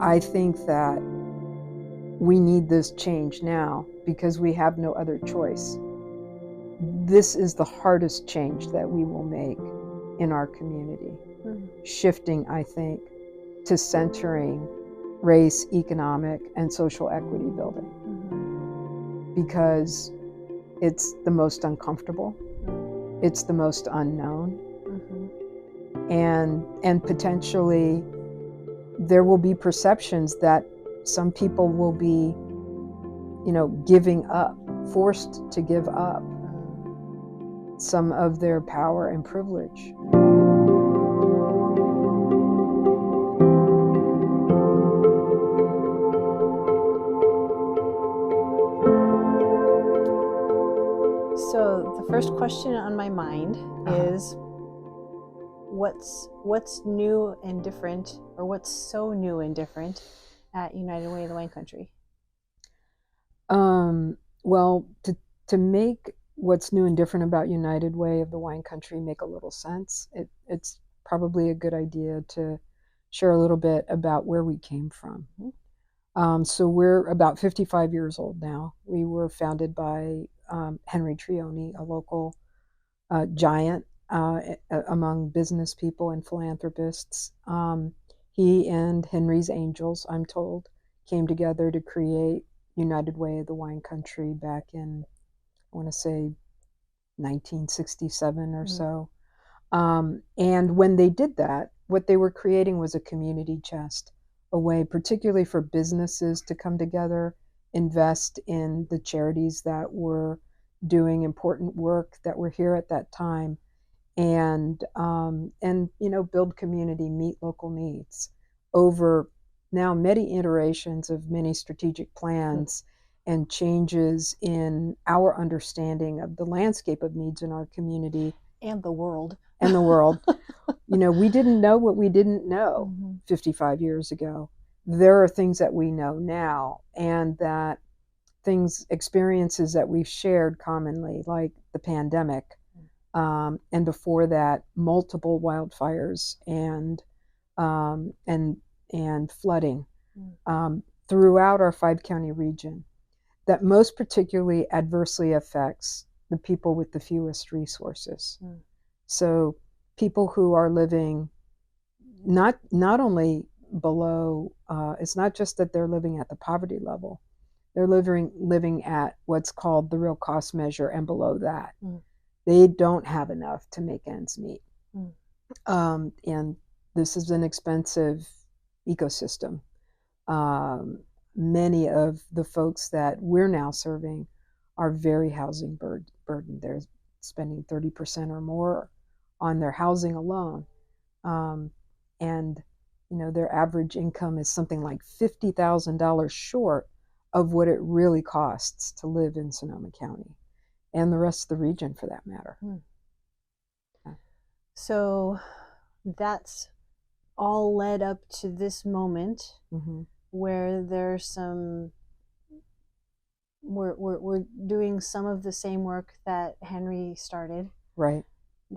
I think that we need this change now because we have no other choice. This is the hardest change that we will make in our community. Shifting, I think, to centering race, economic, and social equity building. Because it's the most uncomfortable, it's the most unknown, and potentially there will be perceptions that some people will be, giving up, forced to give up some of their power and privilege. So the first question on my mind is, what's new and different, or what's so new and different at United Way of the Wine Country? Well, to make what's new and different about United Way of the Wine Country make a little sense, it's probably a good idea to share a little bit about where we came from. So we're about 55 years old now. We were founded by Henry Trioni, a local giant among business people and philanthropists. He and Henry's Angels, I'm told, came together to create United Way of the Wine Country back in, I want to say, 1967 or so. And when they did that, what they were creating was a community chest, a way particularly for businesses to come together, invest in the charities that were doing important work that were here at that time, and build community, meet local needs over now many iterations of many strategic plans and changes in our understanding of the landscape of needs in our community and the world. We didn't know what we didn't know 55 years ago. There are things that we know now, and that experiences that we've shared commonly, like the pandemic, and before that, multiple wildfires and flooding throughout our 5-county region, that most particularly adversely affects the people with the fewest resources. So people who are living not only below, it's not just that they're living at the poverty level, they're living at what's called the real cost measure and below that. They don't have enough to make ends meet. And this is an expensive ecosystem. Many of the folks that we're now serving are very housing burdened. They're spending 30% or more on their housing alone. And their average income is something like $50,000 short of what it really costs to live in Sonoma County, and the rest of the region for that matter. Yeah. So that's all led up to this moment where there's we're doing some of the same work that Henry started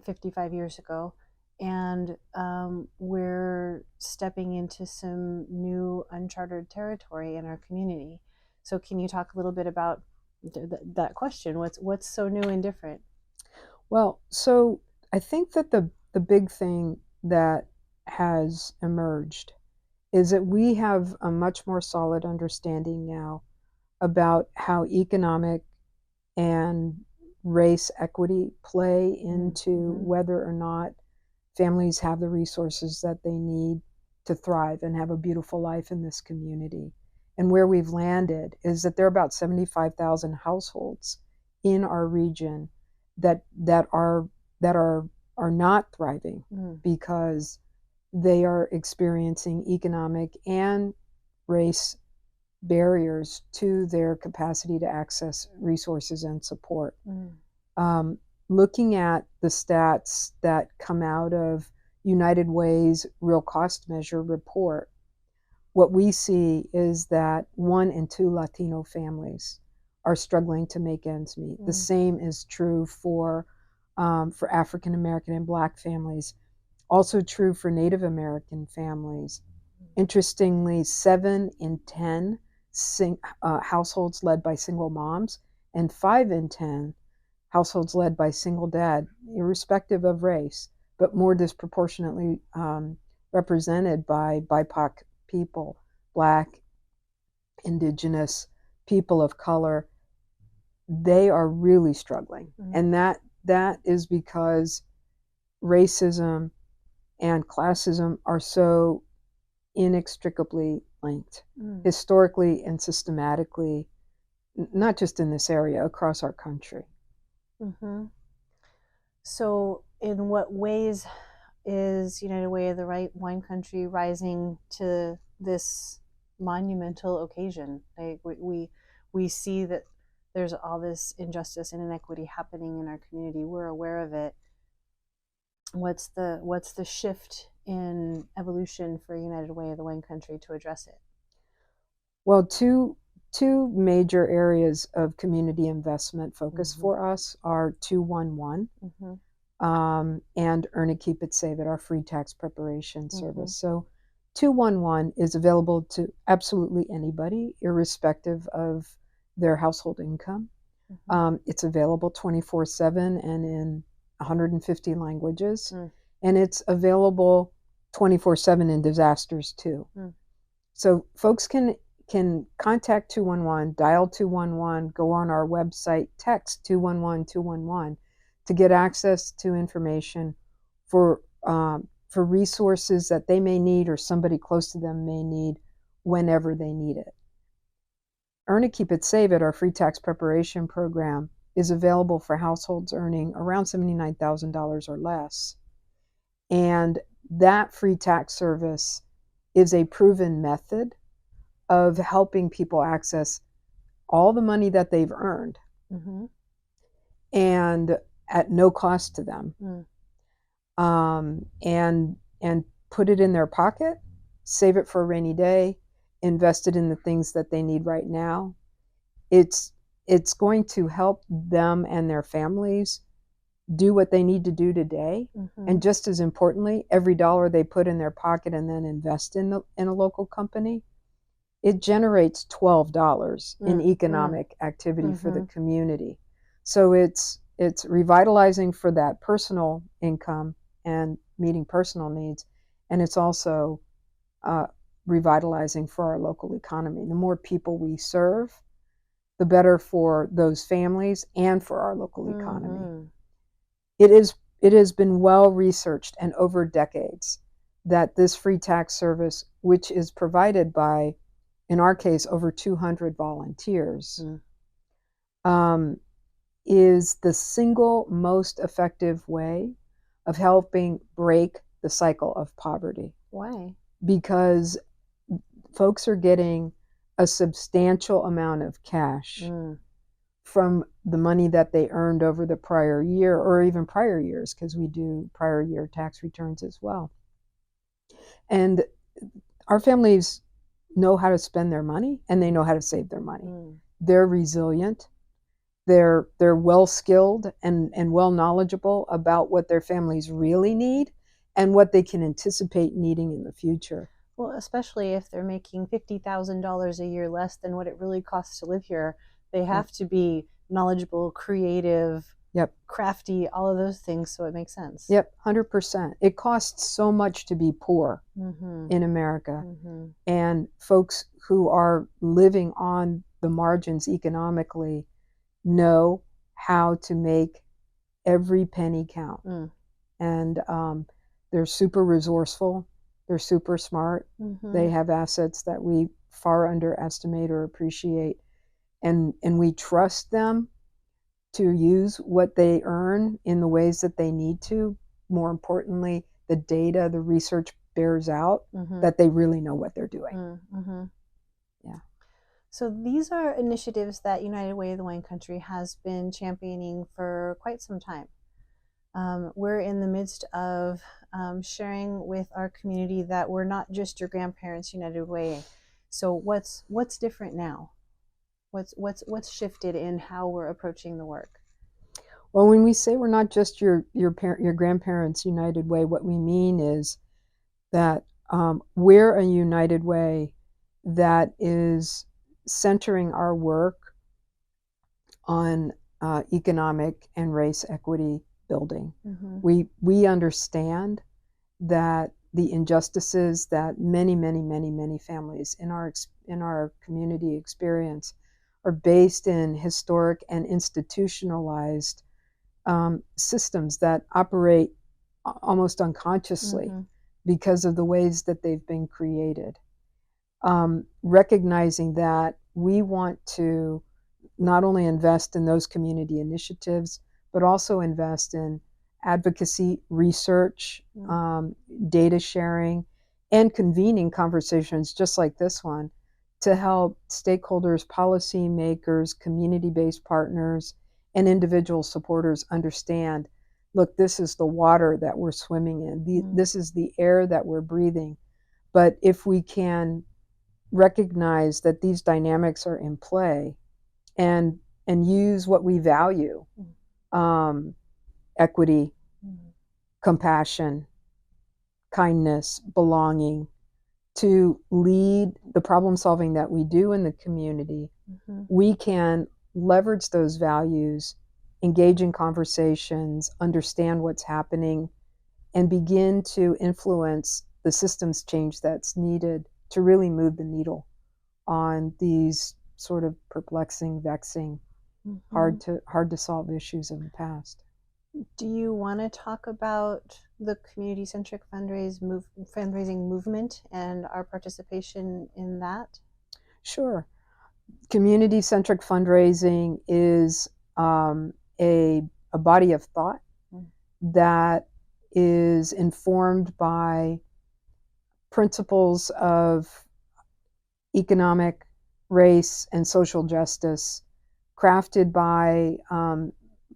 55 years ago, and we're stepping into some new uncharted territory in our community. So can you talk a little bit about that question? What's so new and different? Well, so I think that the big thing that has emerged is that we have a much more solid understanding now about how economic and race equity play into whether or not families have the resources that they need to thrive and have a beautiful life in this community. And where we've landed is that there are about 75,000 households in our region that are not thriving because they are experiencing economic and race barriers to their capacity to access resources and support. Looking at the stats that come out of United Way's Real Cost Measure report, what we see is that 1 in 2 Latino families are struggling to make ends meet. The same is true for African American and Black families, also true for Native American families, Interestingly, 7 in 10 households led by single moms, and 5 in 10 households led by single dad, irrespective of race, but more disproportionately represented by BIPOC people, Black, Indigenous, people of color. They are really struggling, and that is because racism and classism are so inextricably linked, historically and systematically, not just in this area, across our country. Mm-hmm. So, in what ways is United Way of the Wine Country rising to this monumental occasion? Like we see that there's all this injustice and inequity happening in our community. We're aware of it. What's the shift in evolution for United Way of the Wine Country to address it? Well, two major areas of community investment focus for us are 211 and Earn It, Keep It, Save It, our free tax preparation service. So 211 is available to absolutely anybody, irrespective of their household income. It's available 24/7 and in 150 languages. And it's available 24/7 in disasters too. So folks can contact 211, dial 211, go on our website, text 211 211 to get access to information for resources that they may need or somebody close to them may need whenever they need it. Earn It, Keep It, Save It, our free tax preparation program, is available for households earning around $79,000 or less. And that free tax service is a proven method of helping people access all the money that they've earned and at no cost to them, and put it in their pocket, save it for a rainy day, invest it in the things that they need right now. It's going to help them and their families do what they need to do today. And just as importantly, every dollar they put in their pocket and then invest in a local company, it generates $12 in economic activity for the community. So it's revitalizing for that personal income and meeting personal needs, and it's also revitalizing for our local economy. The more people we serve, the better for those families and for our local economy. It has been well researched and over decades that this free tax service, which is provided by, in our case, over 200 volunteers, is the single most effective way of helping break the cycle of poverty. Why? Because folks are getting a substantial amount of cash from the money that they earned over the prior year or even prior years, because we do prior year tax returns as well. And our families know how to spend their money and they know how to save their money. They're resilient. They're well skilled and well knowledgeable about what their families really need and what they can anticipate needing in the future. Well, especially if they're making $50,000 a year less than what it really costs to live here, they have to be knowledgeable, creative, crafty, all of those things, so it makes sense. 100%. It costs so much to be poor in America. And folks who are living on the margins economically know how to make every penny count. And they're super resourceful. They're super smart. They have assets that we far underestimate or appreciate. And we trust them to use what they earn in the ways that they need to. More importantly, the data, the research bears out that they really know what they're doing. Yeah. So these are initiatives that United Way of the Wine Country has been championing for quite some time. We're in the midst of sharing with our community that we're not just your grandparents' United Way. So what's different now? What's shifted in how we're approaching the work? Well, when we say we're not just your grandparents' United Way, what we mean is that we're a united way that is centering our work on economic and race equity building. Mm-hmm. We understand that the injustices that many families in our community experience are based in historic and institutionalized systems that operate almost unconsciously Mm-hmm. because of the ways that they've been created. Recognizing that, we want to not only invest in those community initiatives, but also invest in advocacy, research, data sharing, and convening conversations just like this one to help stakeholders, policymakers, community-based partners, and individual supporters understand, look, this is the water that we're swimming in. This is the air that we're breathing. But if we can recognize that these dynamics are in play and use what we value, um, equity, compassion, kindness, belonging, to lead the problem solving that we do in the community, we can leverage those values, engage in conversations, understand what's happening, and begin to influence the systems change that's needed to really move the needle on these sort of perplexing, vexing, hard to solve issues of the past. Do you want to talk about the community-centric fundraising movement and our participation in that? Sure. Community-centric fundraising is a body of thought that is informed by principles of economic, race, and social justice, crafted by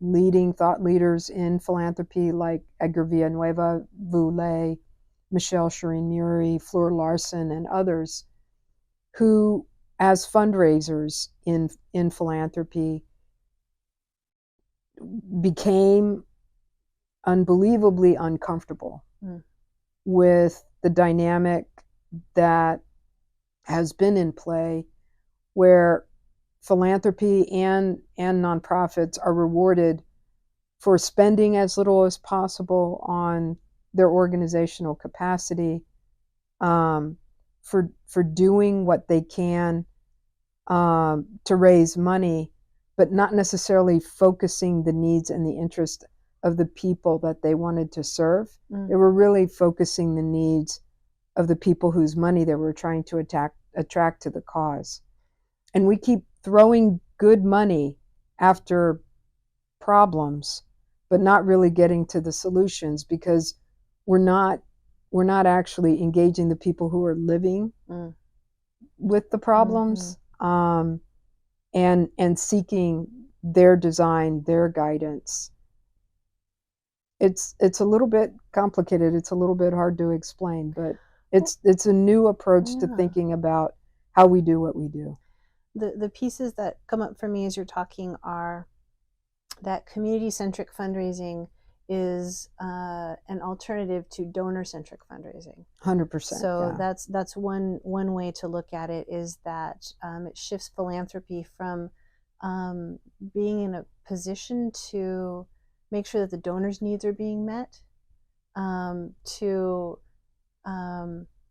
leading thought leaders in philanthropy like Edgar Villanueva, Vu Le, Michelle Shireen Muri, Fleur Larson, and others, who, as fundraisers in philanthropy, became unbelievably uncomfortable with the dynamic that has been in play, where philanthropy and nonprofits are rewarded for spending as little as possible on their organizational capacity, for doing what they can to raise money, but not necessarily focusing the needs and the interest of the people that they wanted to serve. They were really focusing the needs of the people whose money they were trying to attract to the cause. And we keep throwing good money after problems, but not really getting to the solutions, because we're not actually engaging the people who are living with the problems, and seeking their design, their guidance. It's a little bit complicated. It's a little bit hard to explain, but it's a new approach to thinking about how we do what we do. The pieces that come up for me as you're talking are that community-centric fundraising is an alternative to donor-centric fundraising. 100%. So yeah. that's one way to look at it, is that it shifts philanthropy from being in a position to make sure that the donors' needs are being met, to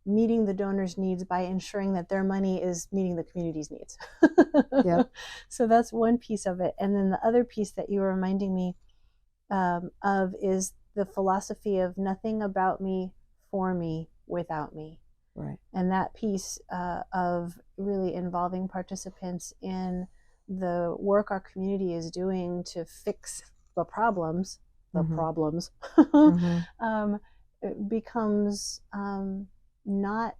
meeting the donors' needs by ensuring that their money is meeting the community's needs. Yep. So that's one piece of it. And then the other piece that you were reminding me of is the philosophy of nothing about me, for me, without me. Right. And that piece of really involving participants in the work our community is doing to fix the problems, it becomes not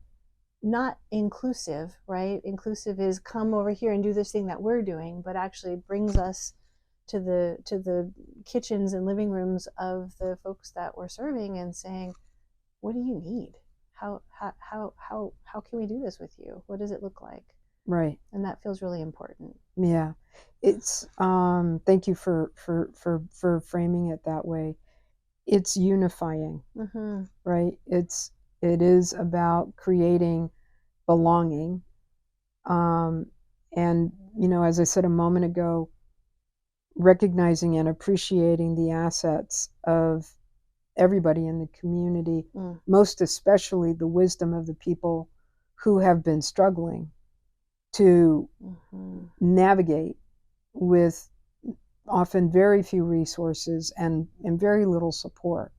inclusive, right? Inclusive is come over here and do this thing that we're doing, but actually brings us to the kitchens and living rooms of the folks that we're serving and saying, what do you need? How can we do this with you? What does it look like? Right. And that feels really important. Yeah. It's thank you for framing it that way. It's unifying. Right? It's It is about creating belonging. Um, and, as I said a moment ago, recognizing and appreciating the assets of everybody in the community, most especially the wisdom of the people who have been struggling to navigate with often very few resources and very little support.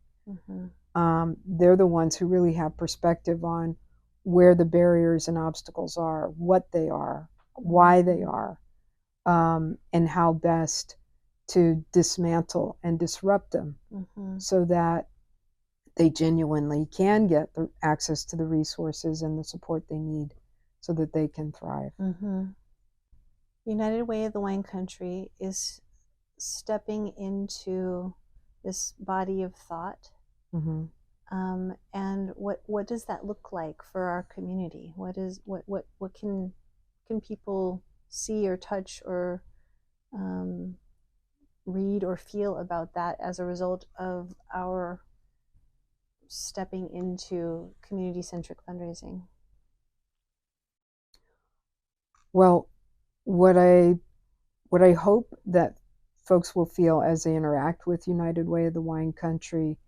They're the ones who really have perspective on where the barriers and obstacles are, what they are, why they are, and how best to dismantle and disrupt them so that they genuinely can get the access to the resources and the support they need so that they can thrive. United Way of the Wine Country is stepping into this body of thought. And what does that look like for our community? What can people see or touch or read or feel about that as a result of our stepping into community-centric fundraising? Well, what I hope that folks will feel as they interact with United Way of the Wine Country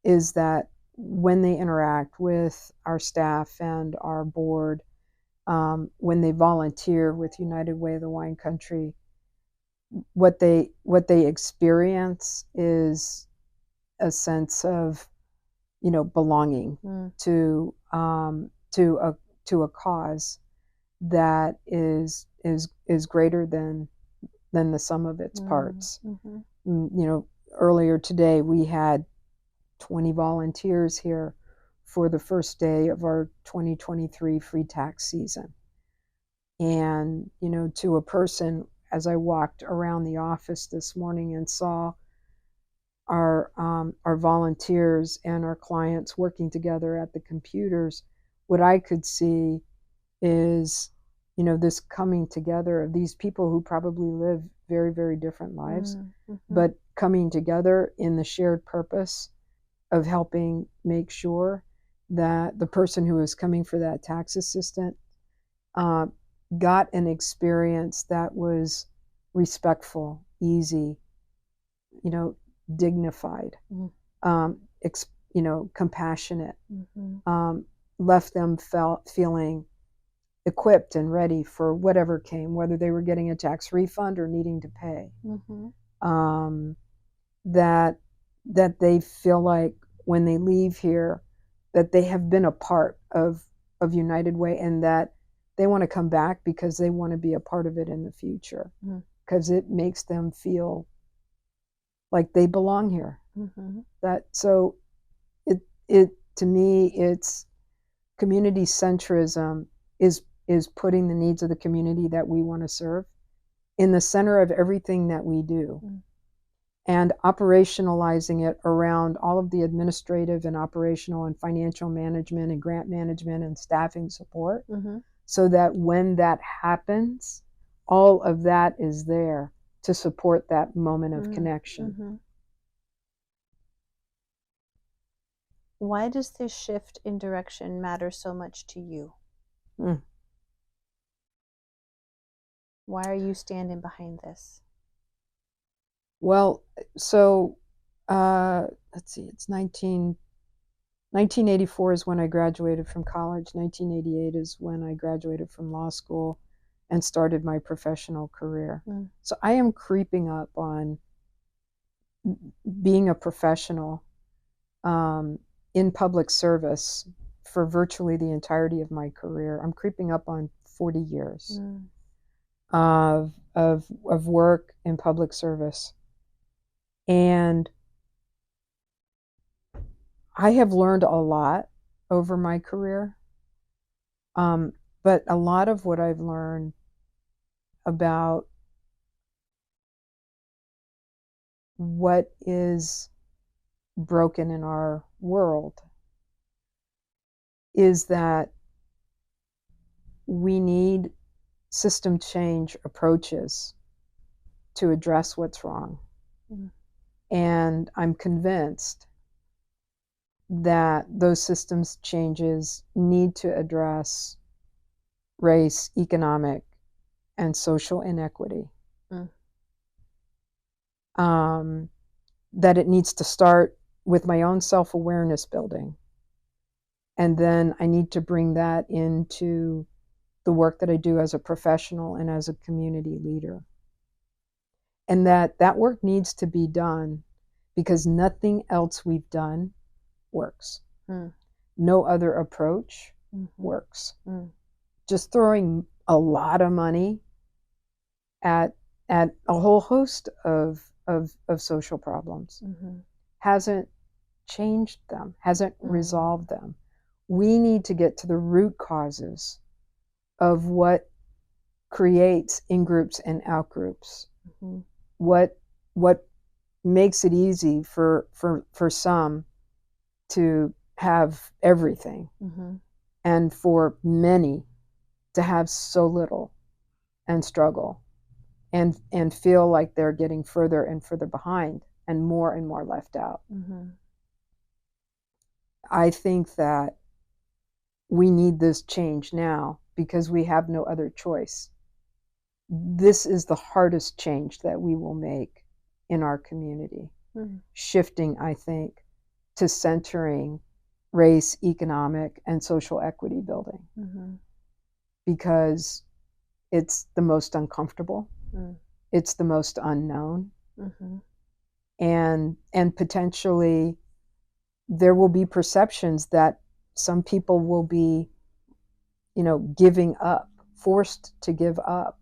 is that when they interact with our staff and our board, when they volunteer with United Way of the Wine Country, what they experience is a sense of belonging to a cause that is greater than the sum of its parts. Earlier today we had 20 volunteers here for the first day of our 2023 free tax season. And, to a person, as I walked around the office this morning and saw our volunteers and our clients working together at the computers, what I could see is, this coming together of these people who probably live very, very different lives, but coming together in the shared purpose of helping make sure that the person who is coming for that tax assistant got an experience that was respectful, easy, dignified, compassionate, left them feeling equipped and ready for whatever came, whether they were getting a tax refund or needing to pay. That they feel like when they leave here that they have been a part of United Way and that they want to come back because they want to be a part of it in the future, because it makes them feel like they belong here. That so it to me, it's community centrism is putting the needs of the community that we want to serve in the center of everything that we do, and operationalizing it around all of the administrative and operational and financial management and grant management and staffing support, so that when that happens, all of that is there to support that moment of connection. Why does this shift in direction matter so much to you? Why are you standing behind this? Well, so let's see, it's 1984 is when I graduated from college. 1988 is when I graduated from law school and started my professional career. So I am creeping up on being a professional in public service for virtually the entirety of my career. I'm creeping up on 40 years of work in public service. And I have learned a lot over my career, but a lot of what I've learned about what is broken in our world is that we need system change approaches to address what's wrong. And I'm convinced that those systems changes need to address race, economic, and social inequity. That it needs to start with my own self-awareness building. And then I need to bring that into the work that I do as a professional and as a community leader. And that work needs to be done because nothing else we've done works. No other approach works. Just throwing a lot of money at a whole host of social problems hasn't changed them, hasn't resolved them. We need to get to the root causes of what creates in-groups and out-groups. What makes it easy for some to have everything and for many to have so little and struggle and feel like they're getting further and further behind and more left out. I think that we need this change now because we have no other choice. This is the hardest change that we will make in our community. Shifting, I think, to centering race, economic, and social equity building. Because it's the most uncomfortable. It's the most unknown. And potentially there will be perceptions that some people will be, giving up, forced to give up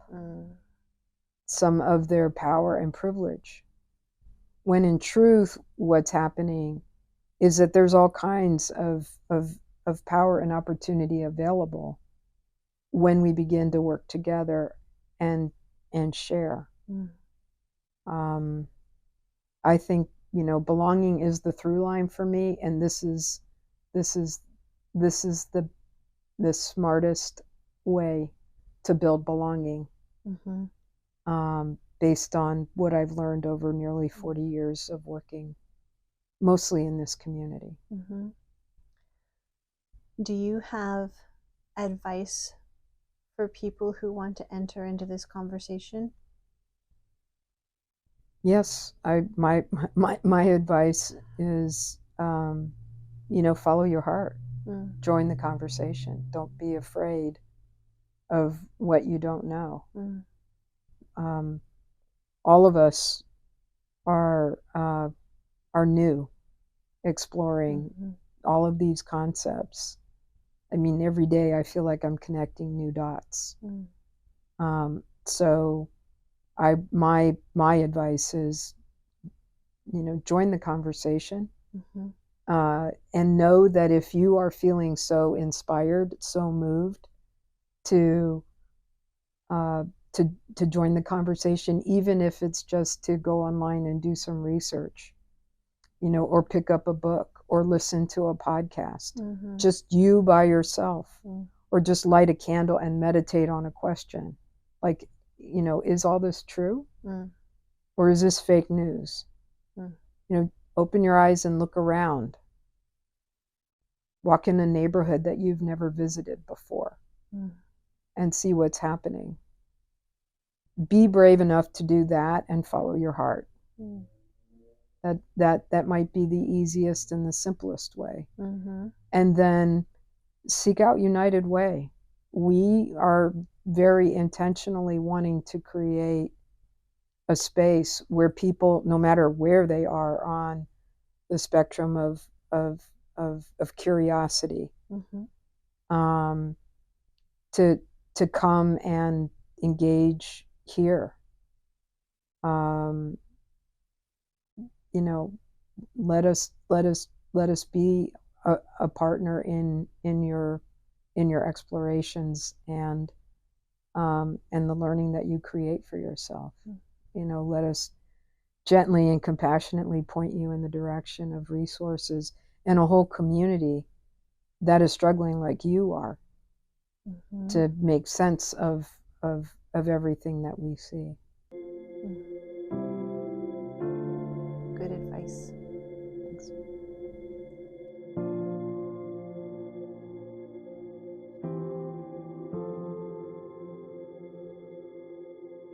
some of their power and privilege. When in truth, what's happening is that there's all kinds of power and opportunity available when we begin to work together and share. I think, belonging is the through line for me, and this is the smartest way to build belonging. Based on what I've learned over nearly 40 years of working mostly in this community. Do you have advice for people who want to enter into this conversation? Yes, my advice is, follow your heart. Join the conversation. Don't be afraid of what you don't know. All of us are new, exploring all of these concepts. I mean, every day I feel like I'm connecting new dots. So my advice is, join the conversation, and know that if you are feeling so inspired, so moved to join the conversation, even if it's just to go online and do some research, or pick up a book or listen to a podcast, just you by yourself, or just light a candle and meditate on a question. Like, is all this true? Or is this fake news? Open your eyes and look around. Walk in a neighborhood that you've never visited before and see what's happening. Be brave enough to do that and follow your heart. That might be the easiest and the simplest way. And then seek out United Way. We are very intentionally wanting to create a space where people, no matter where they are on the spectrum of curiosity, to come and engage here. Let us be a partner in your explorations and the learning that you create for yourself. Let us gently and compassionately point you in the direction of resources and a whole community that is struggling like you are to make sense of everything that we see.